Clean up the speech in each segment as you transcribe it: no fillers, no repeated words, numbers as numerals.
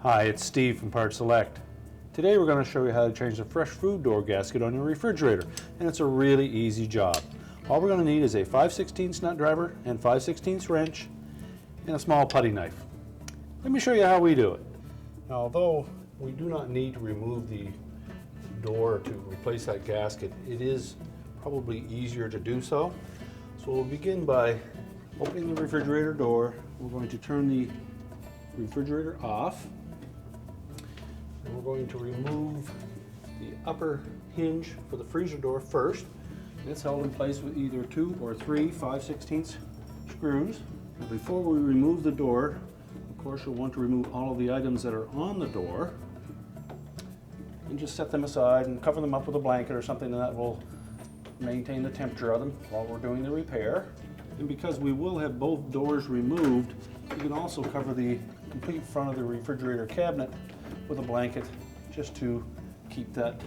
Hi, it's Steve from PartSelect. Today we're going to show you how to change the fresh food door gasket on your refrigerator, and it's a really easy job. All we're going to need is a 5/16 nut driver and 5/16 wrench and a small putty knife. Let me show you how we do it. Now, although we do not need to remove the door to replace that gasket, it is probably easier to do so. So we'll begin by opening the refrigerator door. We're going to turn the refrigerator off. And we're going to remove the upper hinge for the freezer door first. It's held in place with either 2 or 3 5/16 screws. Now, before we remove the door, of course, you'll want to remove all of the items that are on the door and just set them aside and cover them up with a blanket or something that will maintain the temperature of them while we're doing the repair. And because we will have both doors removed, you can also cover the complete front of the refrigerator cabinet with a blanket just to keep that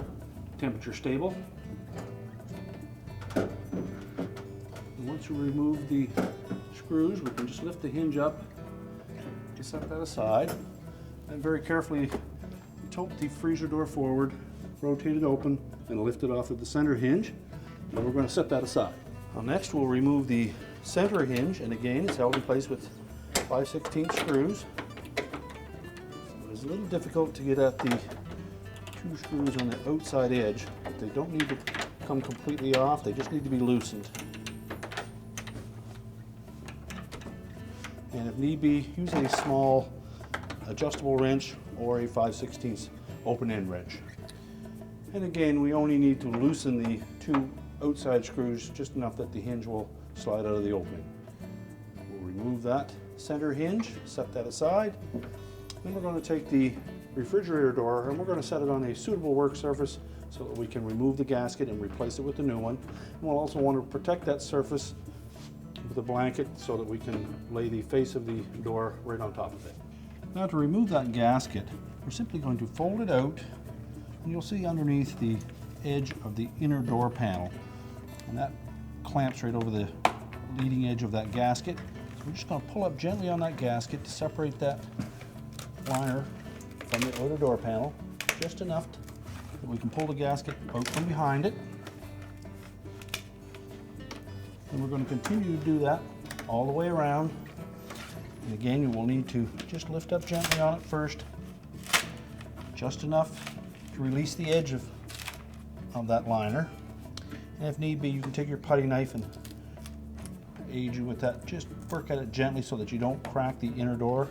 temperature stable. And once you remove the screws, we can just lift the hinge up to set that aside and very carefully tilt the freezer door forward, rotate it open, and lift it off of the center hinge. And we're going to set that aside. Now next we'll remove the center hinge, and again it's held in place with 5/16 screws. It's a little difficult to get at the 2 screws on the outside edge. They don't need to come completely off, they just need to be loosened. And if need be, use a small adjustable wrench or a 5/16 open end wrench. And again, we only need to loosen the 2 outside screws just enough that the hinge will slide out of the opening. We'll remove that center hinge, set that aside. Then we're going to take the refrigerator door and we're going to set it on a suitable work surface so that we can remove the gasket and replace it with a new one. And we'll also want to protect that surface with a blanket so that we can lay the face of the door right on top of it. Now, to remove that gasket, we're simply going to fold it out, and you'll see underneath the edge of the inner door panel, and that clamps right over the leading edge of that gasket. So we're just going to pull up gently on that gasket to separate that liner from the outer door panel, just enough that we can pull the gasket out from behind it. And we're going to continue to do that all the way around. And again, you will need to just lift up gently on it first, just enough to release the edge of that liner. And if need be, you can take your putty knife and aid you with that. Just work at it gently so that you don't crack the inner door.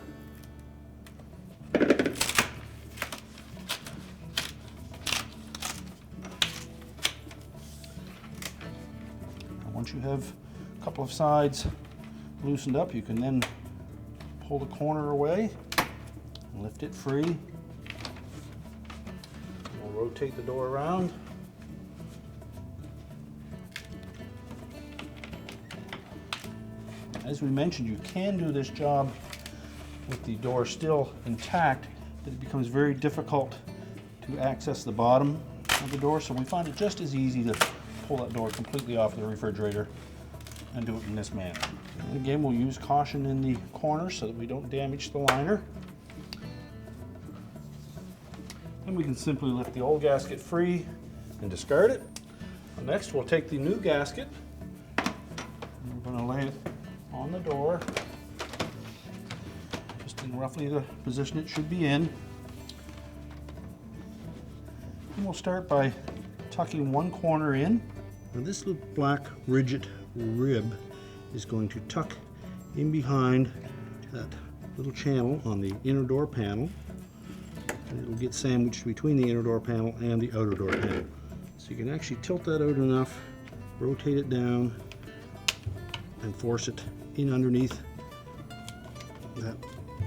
Once you have a couple of sides loosened up, you can then pull the corner away and lift it free. We'll rotate the door around. As we mentioned, you can do this job with the door still intact, but it becomes very difficult to access the bottom of the door, so we find it just as easy to pull that door completely off the refrigerator and do it in this manner. And again, we'll use caution in the corner so that we don't damage the liner. Then we can simply lift the old gasket free and discard it. Next, we'll take the new gasket and we're going to lay it on the door, just in roughly the position it should be in. And we'll start by tucking one corner in. Now this little black rigid rib is going to tuck in behind that little channel on the inner door panel, and it'll get sandwiched between the inner door panel and the outer door panel. So you can actually tilt that out enough, rotate it down, and force it in underneath that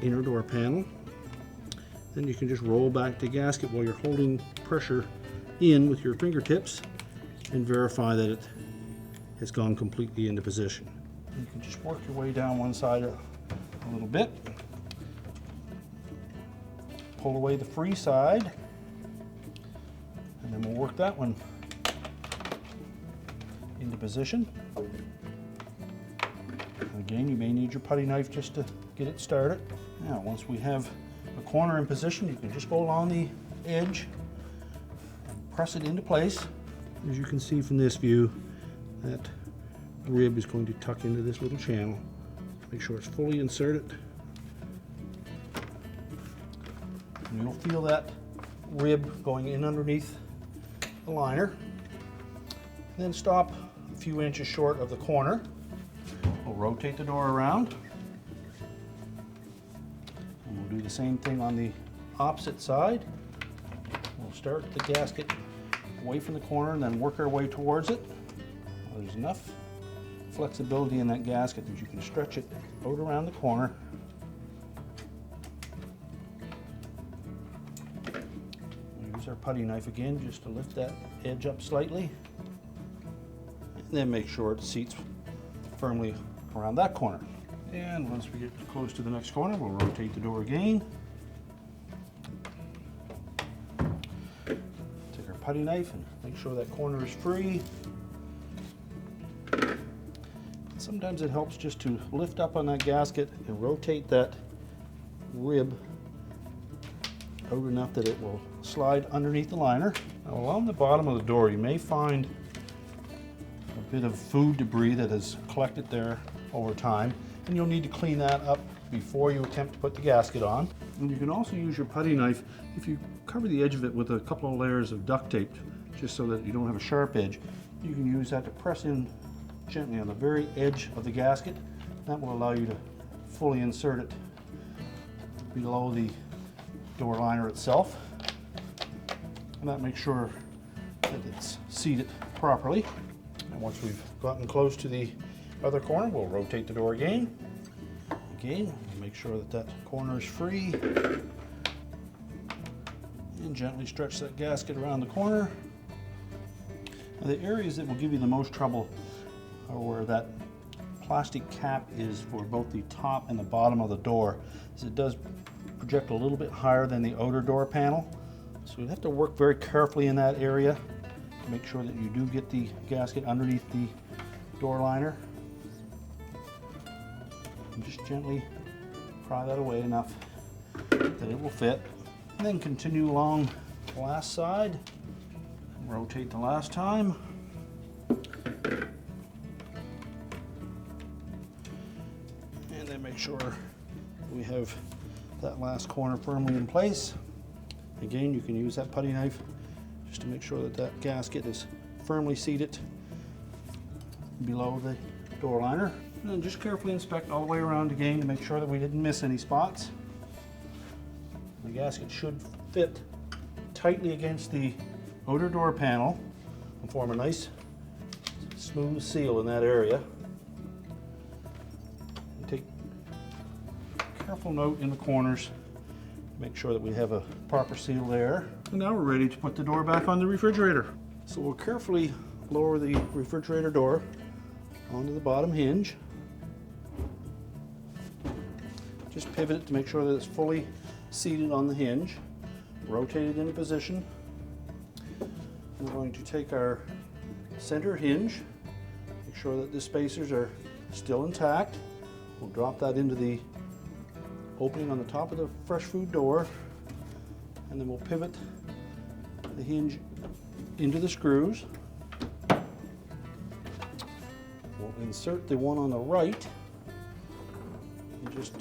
inner door panel. Then you can just roll back the gasket while you're holding pressure in with your fingertips and verify that it has gone completely into position. You can just work your way down one side a little bit, pull away the free side, and then we'll work that one into position. Again, you may need your putty knife just to get it started. Now, once we have a corner in position, you can just go along the edge and press it into place. As you can see from this view, that rib is going to tuck into this little channel. Make sure it's fully inserted. And you'll feel that rib going in underneath the liner. Then stop a few inches short of the corner. We'll rotate the door around. And we'll do the same thing on the opposite side. We'll start the gasket away from the corner and then work our way towards it. There's enough flexibility in that gasket that you can stretch it out around the corner. We'll use our putty knife again just to lift that edge up slightly. And then make sure it seats firmly around that corner. And once we get close to the next corner, we'll rotate the door again. Take our putty knife and make sure that corner is free. Sometimes it helps just to lift up on that gasket and rotate that rib out enough that it will slide underneath the liner. Now, along the bottom of the door, you may find a bit of food debris that has collected there over time, and you'll need to clean that up before you attempt to put the gasket on. And you can also use your putty knife if you cover the edge of it with a couple of layers of duct tape, just so that you don't have a sharp edge. You can use that to press in gently on the very edge of the gasket. That will allow you to fully insert it below the door liner itself. And that makes sure that it's seated properly. And once we've gotten close to the other corner, we'll rotate the door again. Again, make sure that that corner is free. And gently stretch that gasket around the corner. Now, the areas that will give you the most trouble are where that plastic cap is for both the top and the bottom of the door, as it does project a little bit higher than the outer door panel. So you have to work very carefully in that area to make sure that you do get the gasket underneath the door liner. And just gently pry that away enough that it will fit. And then continue along the last side. Rotate the last time. Make sure we have that last corner firmly in place. Again, you can use that putty knife just to make sure that that gasket is firmly seated below the door liner. And then just carefully inspect all the way around again to make sure that we didn't miss any spots. The gasket should fit tightly against the outer door panel and form a nice smooth seal in that area. Take careful note in the corners, make sure that we have a proper seal there. And now we're ready to put the door back on the refrigerator. So we'll carefully lower the refrigerator door onto the bottom hinge. Just pivot it to make sure that it's fully seated on the hinge. Rotate it into position. We're going to take our center hinge, make sure that the spacers are still intact. We'll drop that into the opening on the top of the fresh food door, and then we'll pivot the hinge into the screws. We'll insert the one on the right and just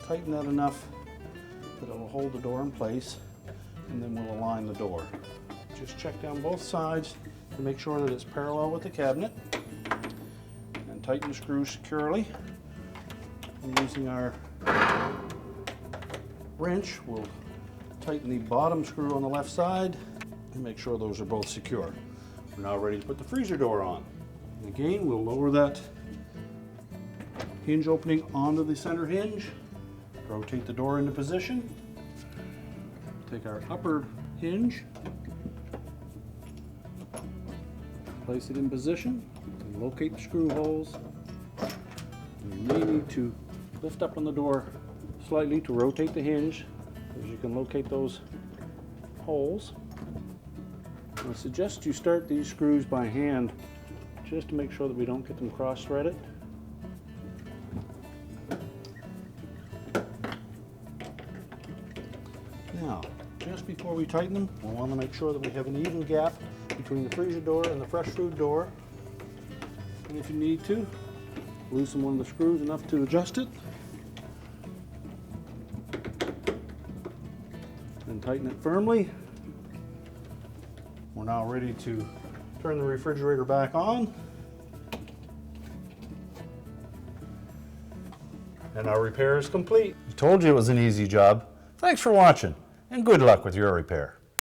tighten that enough that it will hold the door in place, and then we'll align the door. Just check down both sides to make sure that it's parallel with the cabinet, and tighten the screws securely. And using our wrench, we'll tighten the bottom screw on the left side and make sure those are both secure. We're now ready to put the freezer door on. And again, we'll lower that hinge opening onto the center hinge, rotate the door into position, take our upper hinge, place it in position, and locate the screw holes. You may need to lift up on the door slightly to rotate the hinge, as you can locate those holes. I suggest you start these screws by hand just to make sure that we don't get them cross-threaded. Now, just before we tighten them, we want to make sure that we have an even gap between the freezer door and the fresh food door. And if you need to, loosen one of the screws enough to adjust it. And tighten it firmly. We're now ready to turn the refrigerator back on. And our repair is complete. I told you it was an easy job. Thanks for watching, and good luck with your repair.